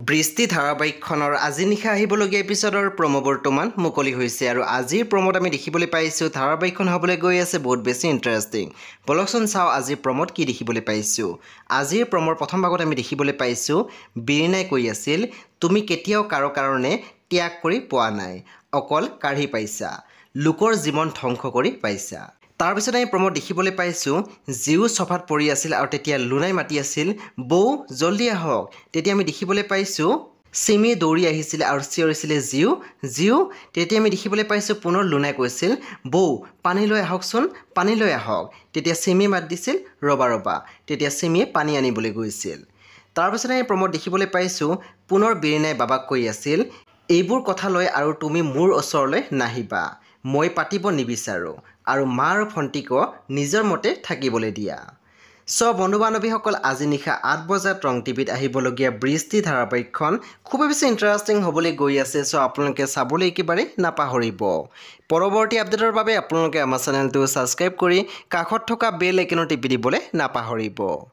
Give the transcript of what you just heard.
বৃষ্টি ধাৰাবাহিকখনৰ আজি নিশা আহিবলগীয়া এপিছডৰ প্ৰমো বৰ্তমান মুকলি হৈছে আৰু আজিৰ প্ৰমোত আমি দেখিবলৈ পাইছোঁ ধাৰাবাহিকখন হ'বলৈ গৈ আছে বহুত বেছি ইণ্টাৰেষ্টিং। বলকচোন চাওঁ আজিৰ প্ৰমোত কি দেখিবলৈ পাইছোঁ। আজিৰ প্ৰমোৰ প্ৰথম ভাগত আমি দেখিবলৈ পাইছোঁ বীৰেণাই কৈ আছিল তুমি কেতিয়াও কাৰো কাৰণে ত্যাগ কৰি পোৱা নাই, অকল কাঢ়ি পাইছা, লোকৰ জীৱন ধ্বংস কৰি পাইছা। তাৰপিছত আমি প্ৰমোত দেখিবলৈ পাইছোঁ জিউ চফাত পৰি আছিল আৰু তেতিয়া লুনাই মাতি আছিল বৌ জল্দি আহক। তেতিয়া আমি দেখিবলৈ পাইছোঁ চিমি দৌৰি আহিছিলে আৰু চিঞৰিছিলে জিউ জিউ। তেতিয়া আমি দেখিবলৈ পাইছোঁ পুনৰ লুনাই কৈছিল বৌ পানী লৈ আহকচোন, পানী লৈ আহক। তেতিয়া চিমিয়ে মাত দিছিল ৰ'বা ৰ'বা। তেতিয়া চিমিয়ে পানী আনিবলৈ গৈছিল। তাৰপিছত আমি প্ৰমোত দেখিবলৈ পাইছোঁ পুনৰ বীৰেণাই বাবাক কৈ আছিল এইবোৰ কথা লৈ আৰু তুমি মোৰ ওচৰলৈ নাহিবা, মই পাতিব নিবিচাৰোঁ আৰু মা আৰু ভণ্টিকো নিজৰ মতে থাকিবলৈ দিয়া। বন্ধু বান্ধৱীসকল আজি নিশা 8 বজাত ৰং টিভিত আহিবলগীয়া বৃষ্টি ধাৰাবাহিকখন খুবেই বেছি ইণ্টাৰেষ্টিং হ'বলৈ গৈ আছে। আপোনালোকে চাবলৈ একেবাৰে নাপাহৰিব। পৰৱৰ্তী আপডেটৰ বাবে আপোনালোকে আমাৰ চেনেলটো ছাবস্ক্ৰাইব কৰি কাষত থকা বেল আইকনত টিপি দিবলৈ নাপাহৰিব।